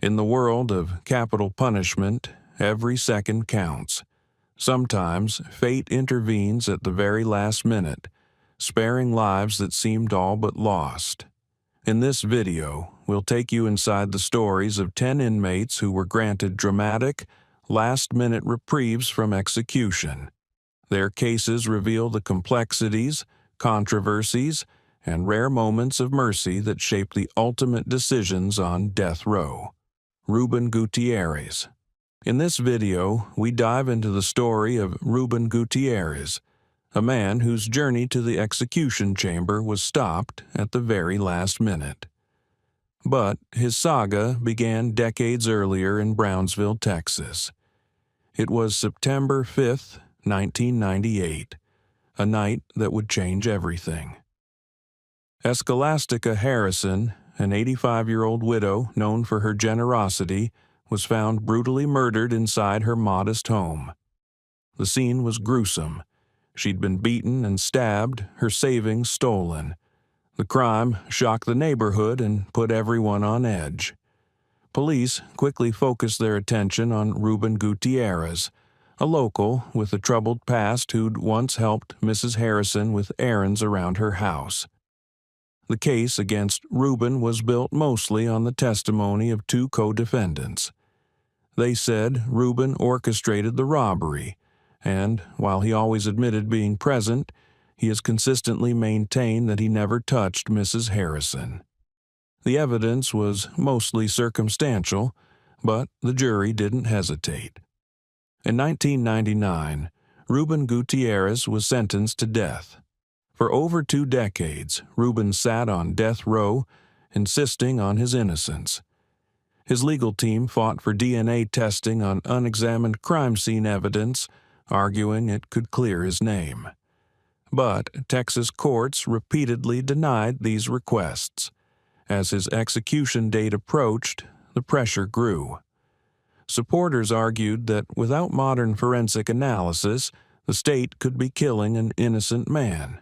In the world of capital punishment, every second counts. Sometimes fate intervenes at the very last minute, sparing lives that seemed all but lost. In this video, we'll take you inside the stories of 10 inmates who were granted dramatic, last-minute reprieves from execution. Their cases reveal the complexities, controversies, and rare moments of mercy that shape the ultimate decisions on death row. Ruben Gutierrez. In this video, we dive into the story of Ruben Gutierrez, a man whose journey to the execution chamber was stopped at the very last minute. But his saga began decades earlier in Brownsville, Texas. It was September 5th, 1998, a night that would change everything. Escholastica Harrison, an 85-year-old widow known for her generosity, was found brutally murdered inside her modest home. The scene was gruesome. She'd been beaten and stabbed, her savings stolen. The crime shocked the neighborhood and put everyone on edge. Police quickly focused their attention on Ruben Gutierrez, a local with a troubled past who'd once helped Mrs. Harrison with errands around her house. The case against Ruben was built mostly on the testimony of two co-defendants. They said Ruben orchestrated the robbery, and while he always admitted being present, he has consistently maintained that he never touched Mrs. Harrison. The evidence was mostly circumstantial, but the jury didn't hesitate. In 1999, Ruben Gutierrez was sentenced to death. For over 2 decades, Ruben sat on death row, insisting on his innocence. His legal team fought for DNA testing on unexamined crime scene evidence, arguing it could clear his name. But Texas courts repeatedly denied these requests. As his execution date approached, the pressure grew. Supporters argued that without modern forensic analysis, the state could be killing an innocent man.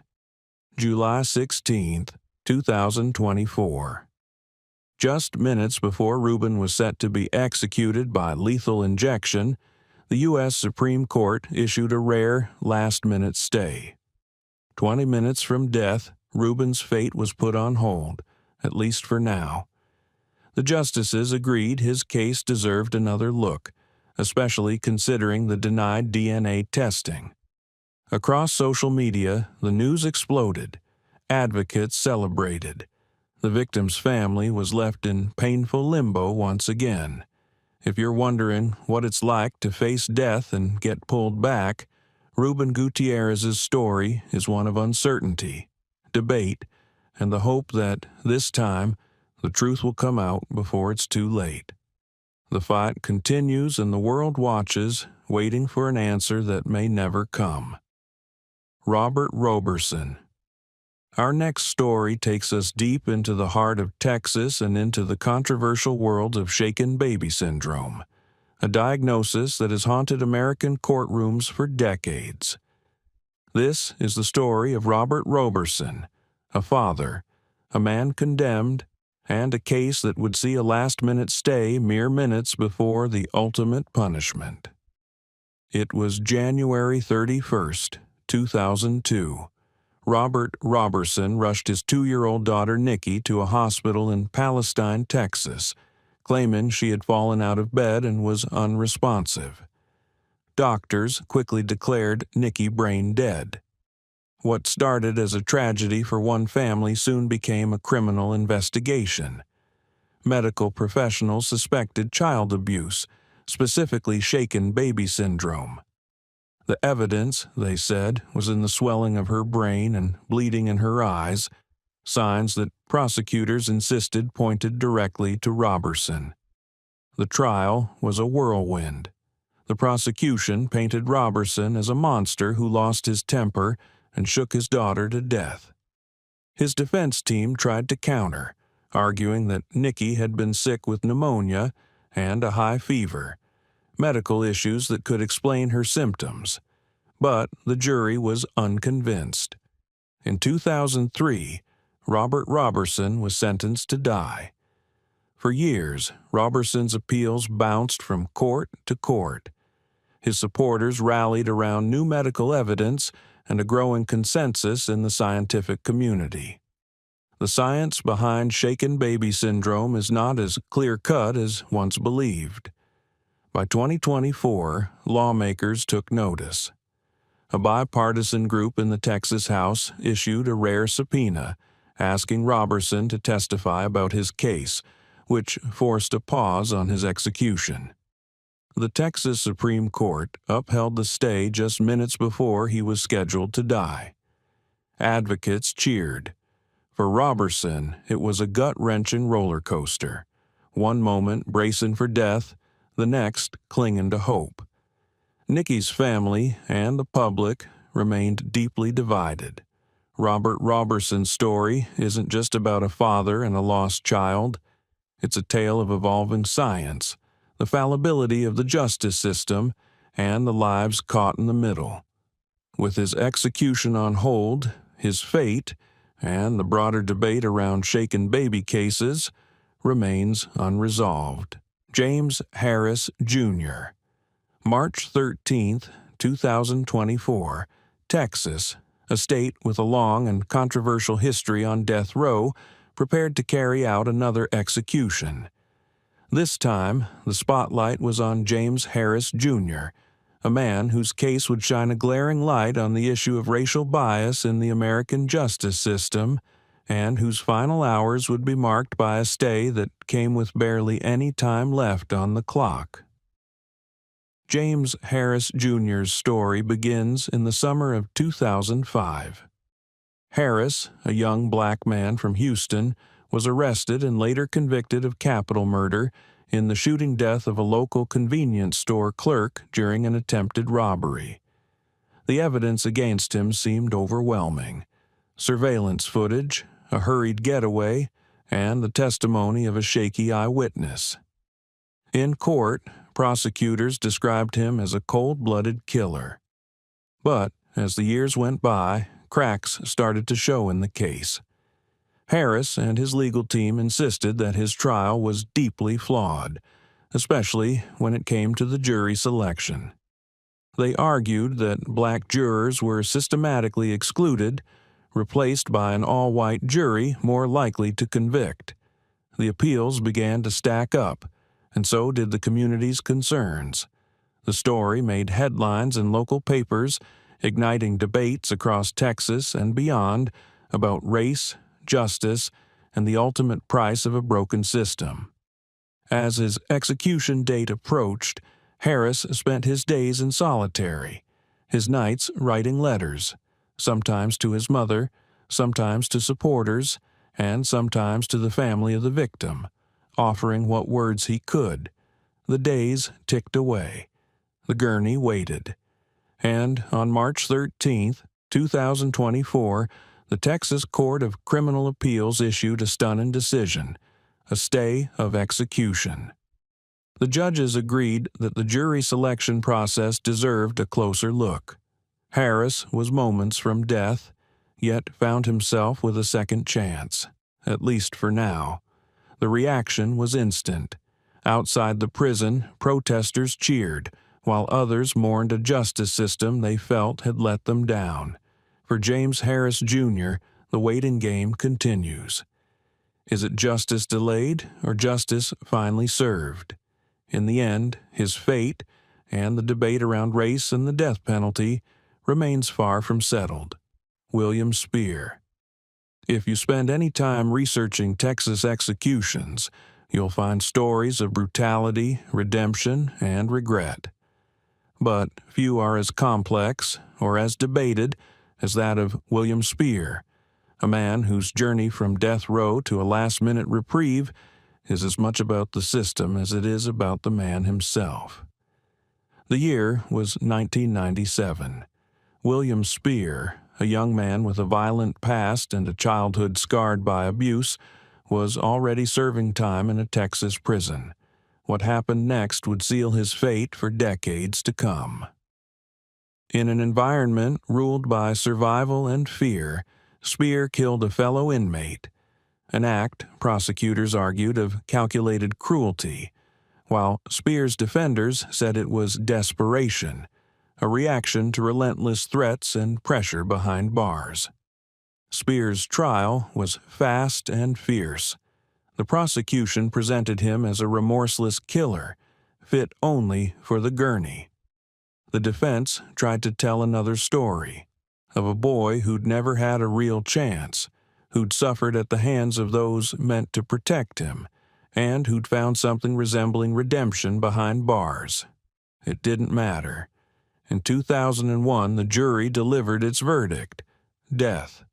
July 16, 2024. Just minutes before Ruben was set to be executed by lethal injection, the U.S. Supreme Court issued a rare, last-minute stay. 20 minutes from death, Ruben's fate was put on hold, at least for now. The justices agreed his case deserved another look, especially considering the denied DNA testing. Across social media, the news exploded. Advocates celebrated. The victim's family was left in painful limbo once again. If you're wondering what it's like to face death and get pulled back, Ruben Gutierrez's story is one of uncertainty, debate, and the hope that, this time, the truth will come out before it's too late. The fight continues and the world watches, waiting for an answer that may never come. Robert Roberson. Our next story takes us deep into the heart of Texas and into the controversial world of shaken baby syndrome, a diagnosis that has haunted American courtrooms for decades. This is the story of Robert Roberson, a father, a man condemned, and a case that would see a last-minute stay mere minutes before the ultimate punishment. It was January 31st, 2002. Robert Roberson rushed his 2-year-old daughter Nikki to a hospital in Palestine, Texas, claiming she had fallen out of bed and was unresponsive. Doctors quickly declared Nikki brain dead. What started as a tragedy for one family soon became a criminal investigation. Medical professionals suspected child abuse, specifically shaken baby syndrome. The evidence, they said, was in the swelling of her brain and bleeding in her eyes, signs that prosecutors insisted pointed directly to Roberson. The trial was a whirlwind. The prosecution painted Roberson as a monster who lost his temper and shook his daughter to death. His defense team tried to counter, arguing that Nikki had been sick with pneumonia and a high fever, medical issues that could explain her symptoms. But the jury was unconvinced. In 2003, Robert Roberson was sentenced to die. For years, Roberson's appeals bounced from court to court. His supporters rallied around new medical evidence and a growing consensus in the scientific community. The science behind shaken baby syndrome is not as clear-cut as once believed. By 2024, lawmakers took notice. A bipartisan group in the Texas House issued a rare subpoena asking Roberson to testify about his case, which forced a pause on his execution. The Texas Supreme Court upheld the stay just minutes before he was scheduled to die. Advocates cheered. For Roberson, it was a gut-wrenching roller coaster, one moment bracing for death, the next clinging to hope. Nikki's family and the public remained deeply divided. Robert Roberson's story isn't just about a father and a lost child. It's a tale of evolving science, the fallibility of the justice system, and the lives caught in the middle. With his execution on hold, his fate, and the broader debate around shaken baby cases, remains unresolved. James Harris, Jr. March 13, 2024, Texas, a state with a long and controversial history on death row, prepared to carry out another execution. This time, the spotlight was on James Harris, Jr., a man whose case would shine a glaring light on the issue of racial bias in the American justice system, and whose final hours would be marked by a stay that came with barely any time left on the clock. James Harris Jr.'s story begins in the summer of 2005. Harris, a young black man from Houston, was arrested and later convicted of capital murder in the shooting death of a local convenience store clerk during an attempted robbery. The evidence against him seemed overwhelming. Surveillance footage, a hurried getaway, and the testimony of a shaky eyewitness. In court, prosecutors described him as a cold-blooded killer. But as the years went by, cracks started to show in the case. Harris and his legal team insisted that his trial was deeply flawed, especially when it came to the jury selection. They argued that black jurors were systematically excluded, replaced by an all-white jury more likely to convict. The appeals began to stack up, and so did the community's concerns. The story made headlines in local papers, igniting debates across Texas and beyond about race, justice, and the ultimate price of a broken system. As his execution date approached, Harris spent his days in solitary, his nights writing letters, sometimes to his mother, sometimes to supporters, and sometimes to the family of the victim, offering what words he could. The days ticked away. The gurney waited. And on March 13, 2024, the Texas Court of Criminal Appeals issued a stunning decision, a stay of execution. The judges agreed that the jury selection process deserved a closer look. Harris was moments from death, yet found himself with a second chance, at least for now. The reaction was instant. Outside the prison, protesters cheered, while others mourned a justice system they felt had let them down. For James Harris, Jr., the waiting game continues. Is it justice delayed or justice finally served? In the end, his fate, and the debate around race and the death penalty, remains far from settled. William Spear. If you spend any time researching Texas executions, you'll find stories of brutality, redemption, and regret. But few are as complex or as debated as that of William Spear, a man whose journey from death row to a last-minute reprieve is as much about the system as it is about the man himself. The year was 1997. William Spear, a young man with a violent past and a childhood scarred by abuse, was already serving time in a Texas prison. What happened next would seal his fate for decades to come. In an environment ruled by survival and fear, Spear killed a fellow inmate. an act, prosecutors argued, of calculated cruelty, while Spears' defenders said it was desperation, a reaction to relentless threats and pressure behind bars. Spears' trial was fast and fierce. The prosecution presented him as a remorseless killer, fit only for the gurney. The defense tried to tell another story, of a boy who'd never had a real chance, who'd suffered at the hands of those meant to protect him, and who'd found something resembling redemption behind bars. It didn't matter. In 2001, the jury delivered its verdict: death.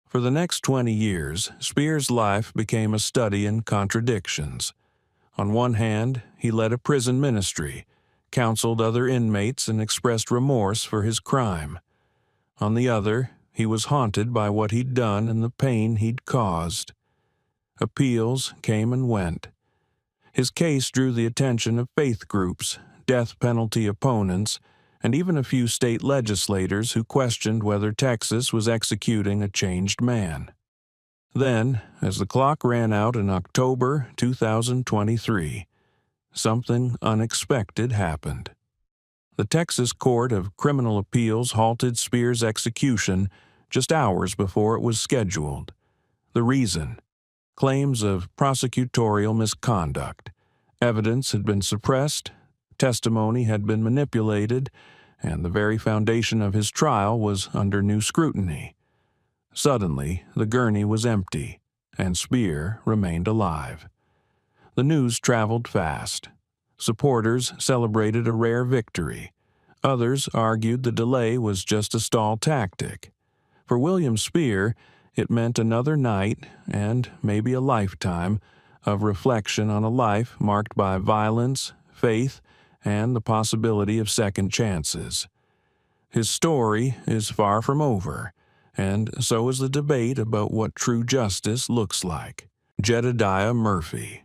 For the next 20 years, Spears' life became a study in contradictions. On one hand, he led a prison ministry, counseled other inmates, and expressed remorse for his crime. On the other, he was haunted by what he'd done and the pain he'd caused. Appeals came and went. His case drew the attention of faith groups, death penalty opponents, and even a few state legislators who questioned whether Texas was executing a changed man. Then, as the clock ran out in October 2023, something unexpected happened. The Texas Court of Criminal Appeals halted Spears' execution just hours before it was scheduled. The reason? Claims of prosecutorial misconduct. Evidence had been suppressed, testimony had been manipulated, and the very foundation of his trial was under new scrutiny. Suddenly, the gurney was empty, and Spear remained alive. The news traveled fast. Supporters celebrated a rare victory. Others argued the delay was just a stall tactic. For William Spear, it meant another night, and maybe a lifetime, of reflection on a life marked by violence, faith, and the possibility of second chances. His story is far from over, and so is the debate about what true justice looks like. Jedediah Murphy.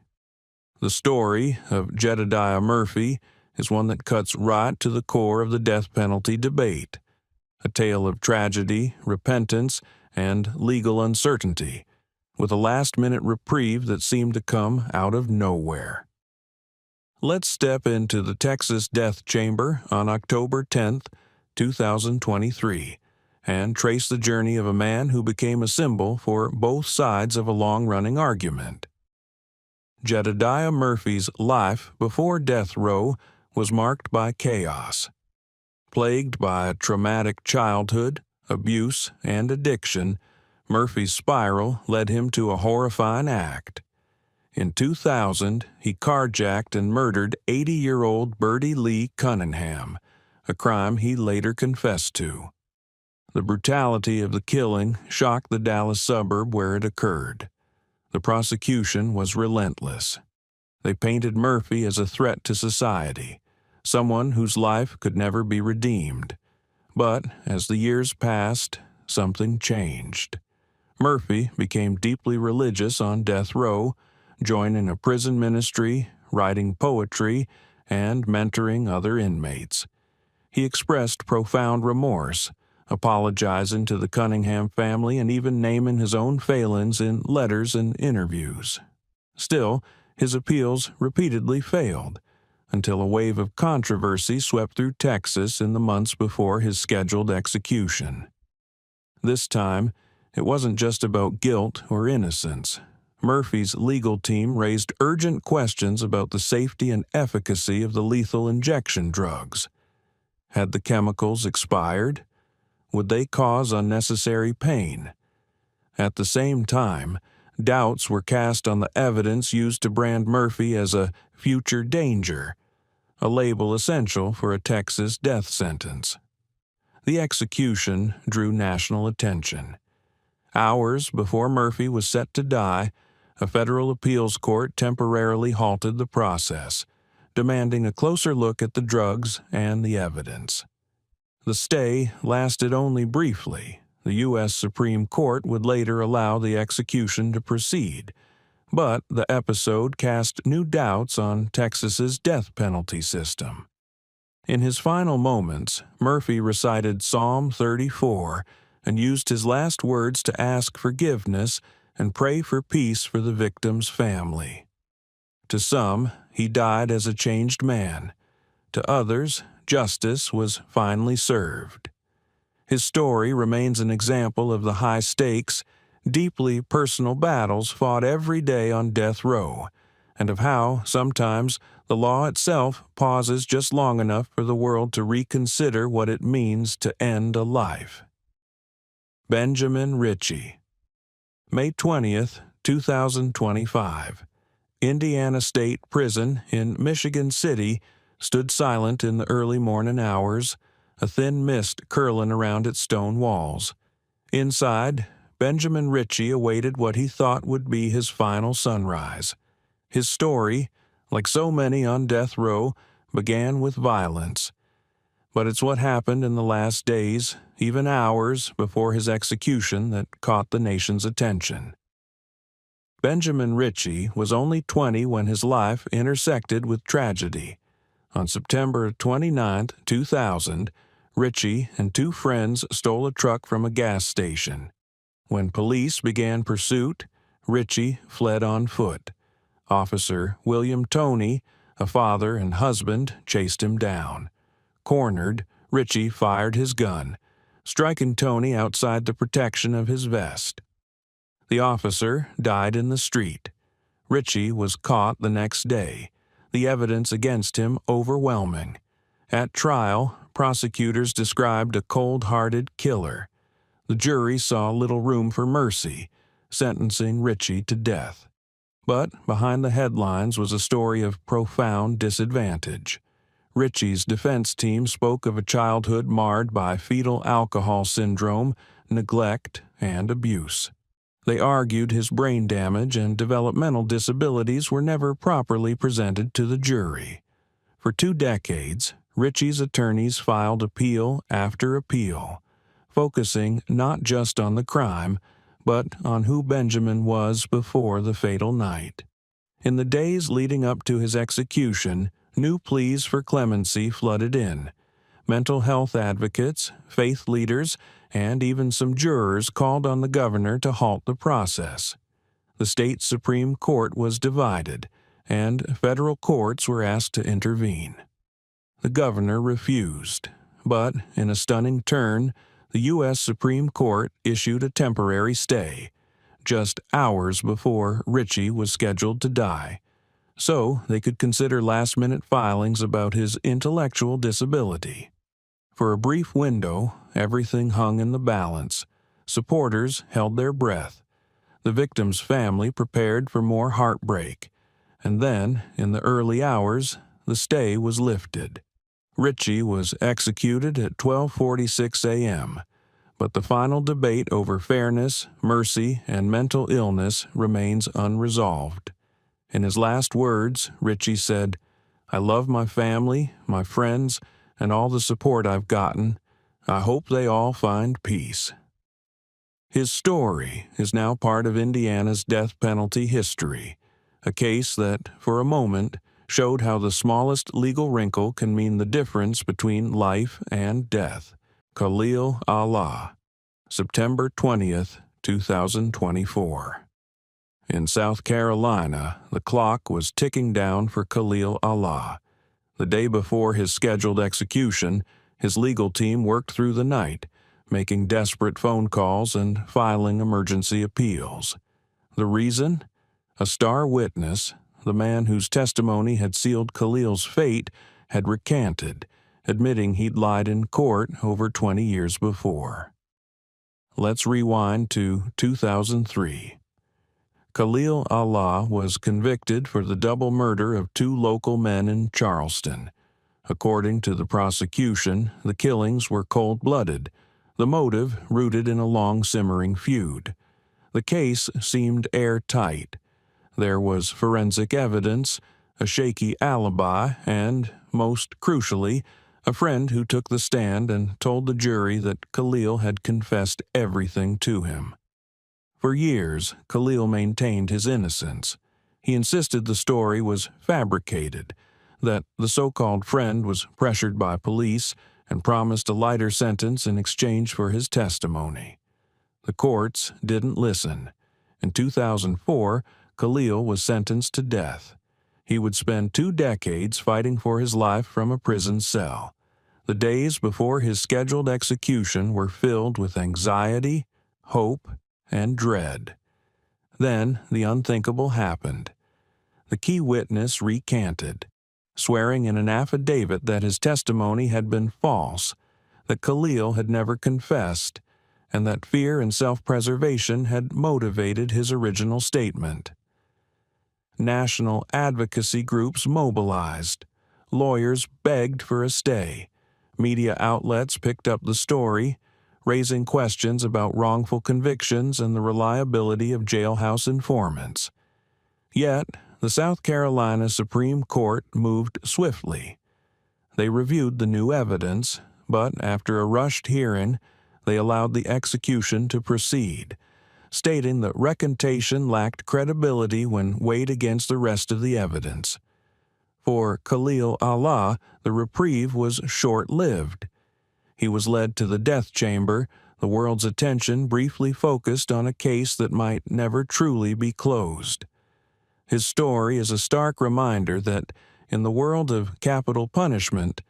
The story of Jedediah Murphy is one that cuts right to the core of the death penalty debate. A tale of tragedy, repentance, and legal uncertainty, with a last-minute reprieve that seemed to come out of nowhere. Let's step into the Texas death chamber on October 10, 2023, and trace the journey of a man who became a symbol for both sides of a long-running argument. Jedediah Murphy's life before death row was marked by chaos. Plagued by a traumatic childhood, abuse, and addiction, Murphy's spiral led him to a horrifying act. In 2000, he carjacked and murdered 80-year-old Bertie Lee Cunningham, a crime he later confessed to. The brutality of the killing shocked the Dallas suburb where it occurred. The prosecution was relentless. They painted Murphy as a threat to society, someone whose life could never be redeemed. But as the years passed, something changed. Murphy became deeply religious on death row, joining a prison ministry, writing poetry, and mentoring other inmates. He expressed profound remorse, apologizing to the Cunningham family and even naming his own failings in letters and interviews. Still, his appeals repeatedly failed, until a wave of controversy swept through Texas in the months before his scheduled execution. This time, it wasn't just about guilt or innocence. Murphy's legal team raised urgent questions about the safety and efficacy of the lethal injection drugs. Had the chemicals expired? Would they cause unnecessary pain? At the same time, doubts were cast on the evidence used to brand Murphy as a future danger, a label essential for a Texas death sentence. The execution drew national attention. Hours before Murphy was set to die, a federal appeals court temporarily halted the process, demanding a closer look at the drugs and the evidence. The stay lasted only briefly. The U.S. Supreme Court would later allow the execution to proceed, but the episode cast new doubts on Texas's death penalty system. In his final moments, Murphy recited Psalm 34 and used his last words to ask forgiveness and pray for peace for the victim's family. To some, he died as a changed man. To others, justice was finally served. His story remains an example of the high-stakes, deeply personal battles fought every day on death row, and of how, sometimes, the law itself pauses just long enough for the world to reconsider what it means to end a life. Benjamin Ritchie. May 20th, 2025. Indiana State Prison in Michigan City stood silent in the early morning hours, a thin mist curling around its stone walls. Inside, Benjamin Ritchie awaited what he thought would be his final sunrise. His story, like so many on death row, began with violence. But it's what happened in the last days, even hours before his execution, that caught the nation's attention. Benjamin Ritchie was only 20 when his life intersected with tragedy. On September 29, 2000, Ritchie and two friends stole a truck from a gas station. When police began pursuit, Ritchie fled on foot. Officer William Toney, a father and husband, chased him down. Cornered, Ritchie fired his gun, striking Toney outside the protection of his vest. The officer died in the street. Ritchie was caught the next day, the evidence against him overwhelming. At trial, prosecutors described a cold-hearted killer. The jury saw little room for mercy, sentencing Ritchie to death. But behind the headlines was a story of profound disadvantage. Ritchie's defense team spoke of a childhood marred by fetal alcohol syndrome, neglect, and abuse. They argued his brain damage and developmental disabilities were never properly presented to the jury. For 2 decades, Ritchie's attorneys filed appeal after appeal, focusing not just on the crime, but on who Benjamin was before the fatal night. In the days leading up to his execution, new pleas for clemency flooded in. Mental health advocates, faith leaders, and even some jurors called on the governor to halt the process. The state Supreme Court was divided, and federal courts were asked to intervene. The governor refused, but in a stunning turn, the U.S. Supreme Court issued a temporary stay, just hours before Ritchie was scheduled to die, so they could consider last-minute filings about his intellectual disability. For a brief window, everything hung in the balance. Supporters held their breath. The victim's family prepared for more heartbreak. And then, in the early hours, the stay was lifted. Ritchie was executed at 12:46 a.m., but the final debate over fairness, mercy, and mental illness remains unresolved. In his last words, Ritchie said, "I love my family, my friends, and all the support I've gotten. I hope they all find peace." His story is now part of Indiana's death penalty history, a case that, for a moment, showed how the smallest legal wrinkle can mean the difference between life and death. Khalil Allah, September 20th, 2024. In South Carolina, the clock was ticking down for Khalil Allah. The day before his scheduled execution, his legal team worked through the night, making desperate phone calls and filing emergency appeals. The reason? A star witness, the man whose testimony had sealed Khalil's fate, had recanted, admitting he'd lied in court over 20 years before. Let's rewind to 2003. Khalil Allah was convicted for the double murder of 2 local men in Charleston. According to the prosecution, the killings were cold-blooded, the motive rooted in a long-simmering feud. The case seemed airtight. There was forensic evidence, a shaky alibi, and, most crucially, a friend who took the stand and told the jury that Khalil had confessed everything to him. For years, Khalil maintained his innocence. He insisted the story was fabricated, that the so-called friend was pressured by police and promised a lighter sentence in exchange for his testimony. The courts didn't listen. In 2004, Khalil was sentenced to death. He would spend 2 decades fighting for his life from a prison cell. The days before his scheduled execution were filled with anxiety, hope, and dread. Then the unthinkable happened. The key witness recanted, swearing in an affidavit that his testimony had been false, that Khalil had never confessed, and that fear and self-preservation had motivated his original statement. National advocacy groups mobilized. Lawyers begged for a stay. Media outlets picked up the story, raising questions about wrongful convictions and the reliability of jailhouse informants. Yet, the South Carolina Supreme Court moved swiftly. They reviewed the new evidence, but after a rushed hearing, they allowed the execution to proceed, stating that recantation lacked credibility when weighed against the rest of the evidence. For Khalil Allah, the reprieve was short-lived. He was led to the death chamber, the world's attention briefly focused on a case that might never truly be closed. His story is a stark reminder that, in the world of capital punishment,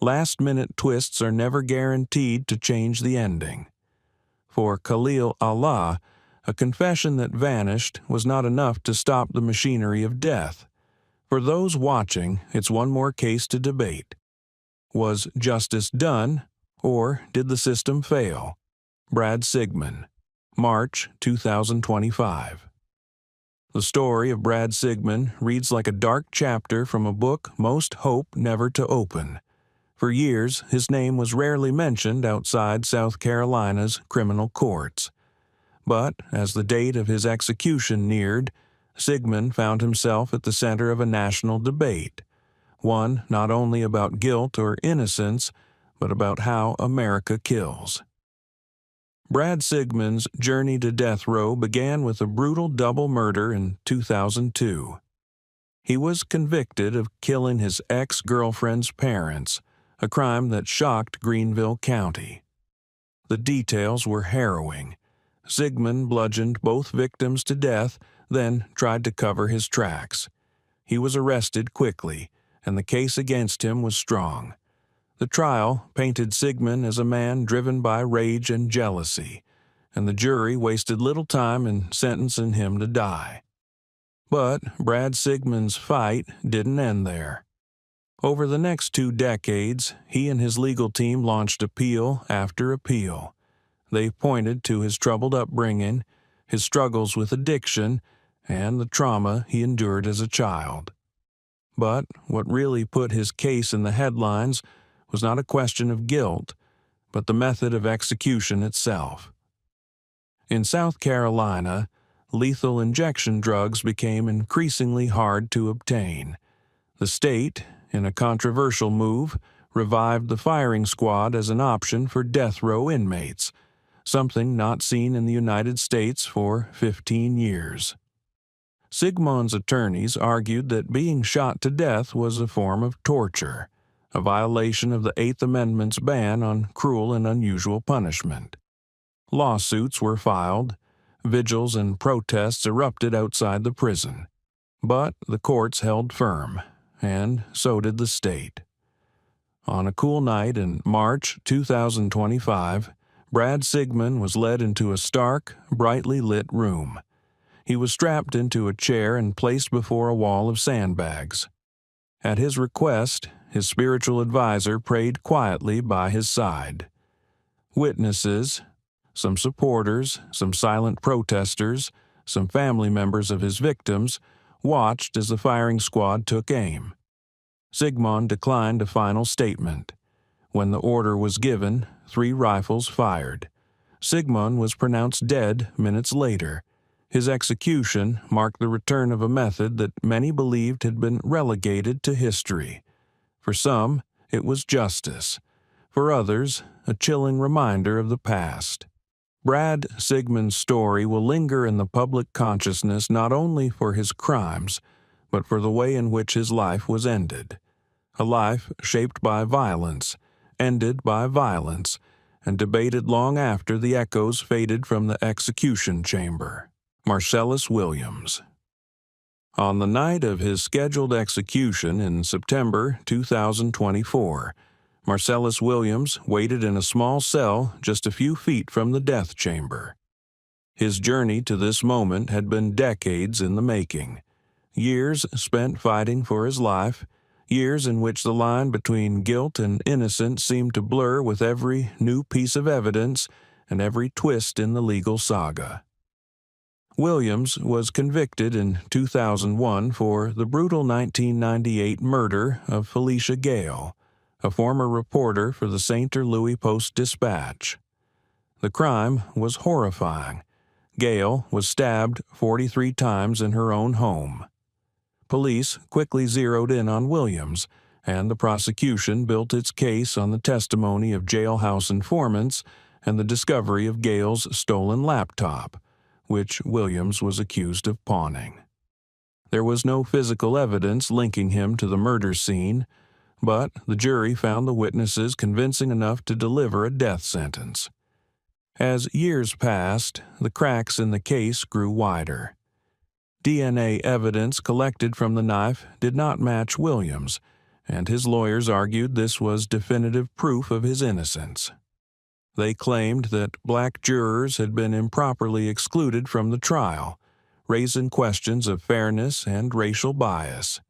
last-minute twists are never guaranteed to change the ending. For Khalil Allah, a confession that vanished was not enough to stop the machinery of death. For those watching, it's one more case to debate. Was justice done, or did the system fail? Brad Sigmund, March 2025. The story of Brad Sigmund reads like a dark chapter from a book most hope never to open. For years, his name was rarely mentioned outside South Carolina's criminal courts. But as the date of his execution neared, Sigmund found himself at the center of a national debate, one not only about guilt or innocence, but about how America kills. Brad Sigmund's journey to death row began with a brutal double murder in 2002. He was convicted of killing his ex-girlfriend's parents, a crime that shocked Greenville County. The details were harrowing. Sigmund bludgeoned both victims to death, then tried to cover his tracks. He was arrested quickly, and the case against him was strong. The trial painted Sigmund as a man driven by rage and jealousy, and the jury wasted little time in sentencing him to die. But Brad Sigmund's fight didn't end there. Over the next 2 decades, he and his legal team launched appeal after appeal. They pointed to his troubled upbringing, his struggles with addiction, and the trauma he endured as a child. But what really put his case in the headlines was not a question of guilt, but the method of execution itself. In South Carolina, lethal injection drugs became increasingly hard to obtain. The state, in a controversial move, revived the firing squad as an option for death row inmates, something not seen in the United States for 15 years. Sigmund's attorneys argued that being shot to death was a form of torture, a violation of the Eighth Amendment's ban on cruel and unusual punishment. Lawsuits were filed, vigils and protests erupted outside the prison. But the courts held firm, and so did the state. On a cool night in March 2025, Brad Sigmund was led into a stark, brightly lit room. He was strapped into a chair and placed before a wall of sandbags. At his request, his spiritual advisor prayed quietly by his side. Witnesses, some supporters, some silent protesters, some family members of his victims, watched as the firing squad took aim. Sigmund declined a final statement. When the order was given, 3 rifles fired. Sigmund was pronounced dead minutes later. His execution marked the return of a method that many believed had been relegated to history. For some, it was justice. For others, a chilling reminder of the past. Brad Sigmund's story will linger in the public consciousness not only for his crimes, but for the way in which his life was ended. A life shaped by violence, ended by violence, and debated long after the echoes faded from the execution chamber. Marcellus Williams. On the night of his scheduled execution in September 2024, Marcellus Williams waited in a small cell just a few feet from the death chamber. His journey to this moment had been decades in the making. Years spent fighting for his life, years in which the line between guilt and innocence seemed to blur with every new piece of evidence and every twist in the legal saga. Williams was convicted in 2001 for the brutal 1998 murder of Felicia Gale, a former reporter for the St. Louis Post-Dispatch. The crime was horrifying. Gale was stabbed 43 times in her own home. Police quickly zeroed in on Williams, and the prosecution built its case on the testimony of jailhouse informants and the discovery of Gale's stolen laptop, which Williams was accused of pawning. There was no physical evidence linking him to the murder scene, but the jury found the witnesses convincing enough to deliver a death sentence. As years passed, the cracks in the case grew wider. DNA evidence collected from the knife did not match Williams, and his lawyers argued this was definitive proof of his innocence. They claimed that black jurors had been improperly excluded from the trial, raising questions of fairness and racial bias.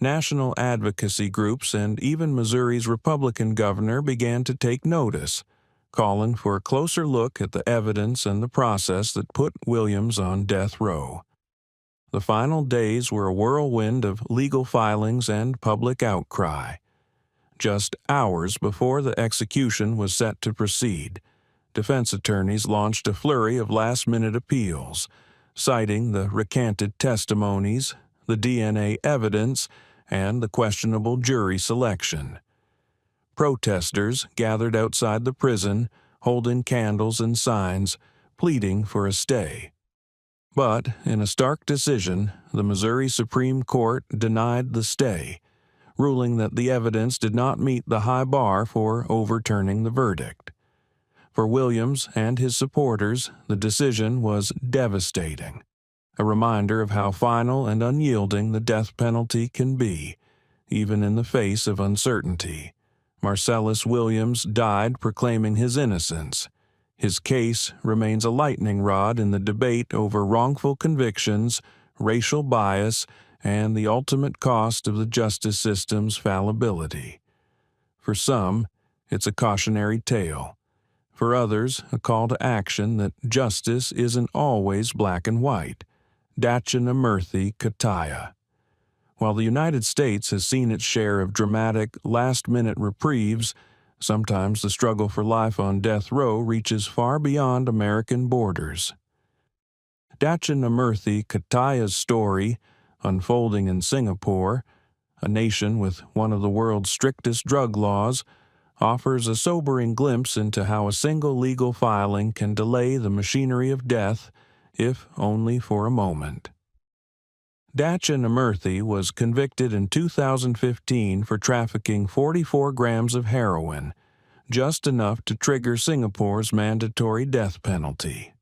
National advocacy groups and even Missouri's Republican governor began to take notice, calling for a closer look at the evidence and the process that put Williams on death row. The final days were a whirlwind of legal filings and public outcry. Just hours before the execution was set to proceed, defense attorneys launched a flurry of last-minute appeals, citing the recanted testimonies, the DNA evidence, and the questionable jury selection. Protesters gathered outside the prison, holding candles and signs, pleading for a stay. But, in a stark decision, the Missouri Supreme Court denied the stay, ruling that the evidence did not meet the high bar for overturning the verdict. For Williams and his supporters, the decision was devastating, a reminder of how final and unyielding the death penalty can be, even in the face of uncertainty. Marcellus Williams died proclaiming his innocence. His case remains a lightning rod in the debate over wrongful convictions, racial bias, and the ultimate cost of the justice system's fallibility. For some, it's a cautionary tale. For others, a call to action that justice isn't always black and white. Dachinamoorthy Kataya. While the United States has seen its share of dramatic, last-minute reprieves, sometimes the struggle for life on death row reaches far beyond American borders. Dachinamoorthy Kataya's story, unfolding in Singapore, a nation with one of the world's strictest drug laws, offers a sobering glimpse into how a single legal filing can delay the machinery of death, if only for a moment. Dachinamoorthy was convicted in 2015 for trafficking 44 grams of heroin, just enough to trigger Singapore's mandatory death penalty.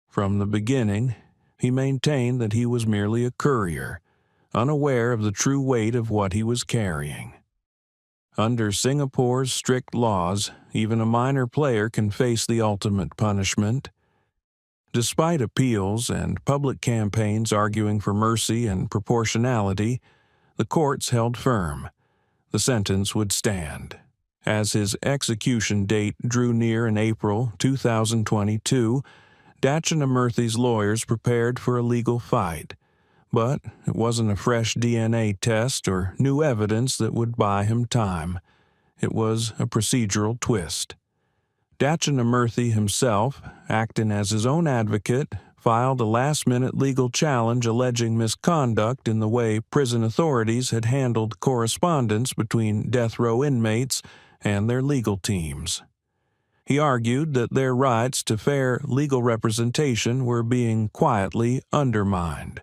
From the beginning, he maintained that he was merely a courier, unaware of the true weight of what he was carrying. Under Singapore's strict laws, even a minor player can face the ultimate punishment. Despite appeals and public campaigns arguing for mercy and proportionality, the courts held firm. The sentence would stand. As his execution date drew near in April 2022, Dachinamoorthy's lawyers prepared for a legal fight, but it wasn't a fresh DNA test or new evidence that would buy him time. It was a procedural twist. Dachinamoorthy himself, acting as his own advocate, filed a last-minute legal challenge alleging misconduct in the way prison authorities had handled correspondence between death row inmates and their legal teams. He argued that their rights to fair legal representation were being quietly undermined.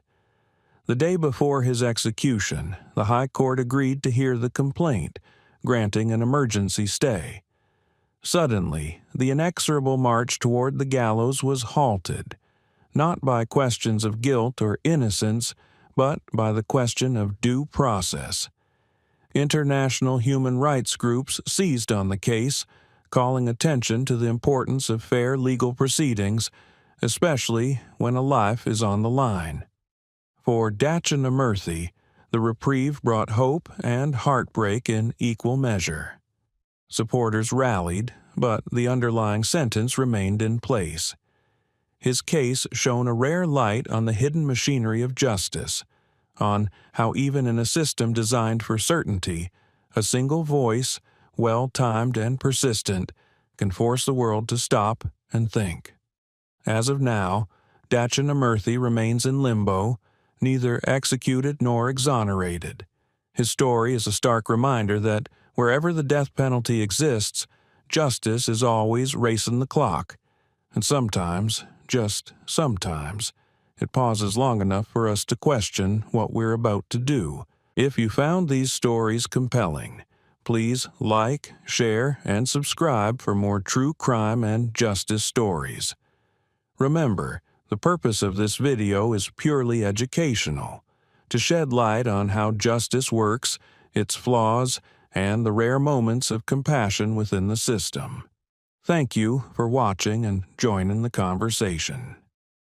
The day before his execution, the High Court agreed to hear the complaint, granting an emergency stay. Suddenly, the inexorable march toward the gallows was halted. not by questions of guilt or innocence, but by the question of due process. International human rights groups seized on the case, calling attention to the importance of fair legal proceedings, especially when a life is on the line. For Dachinamurthy, the reprieve brought hope and heartbreak in equal measure. Supporters rallied, but the underlying sentence remained in place. His case shone a rare light on the hidden machinery of justice, on how even in a system designed for certainty, a single voice, well-timed and persistent, can force the world to stop and think. As of now, Dachinamurthy remains in limbo, neither executed nor exonerated. His story is a stark reminder that wherever the death penalty exists, justice is always racing the clock, and sometimes, just sometimes, it pauses long enough for us to question what we're about to do. If you found these stories compelling, please like, share, and subscribe for more true crime and justice stories. Remember, the purpose of this video is purely educational, to shed light on how justice works, its flaws, and the rare moments of compassion within the system. Thank you for watching and joining the conversation.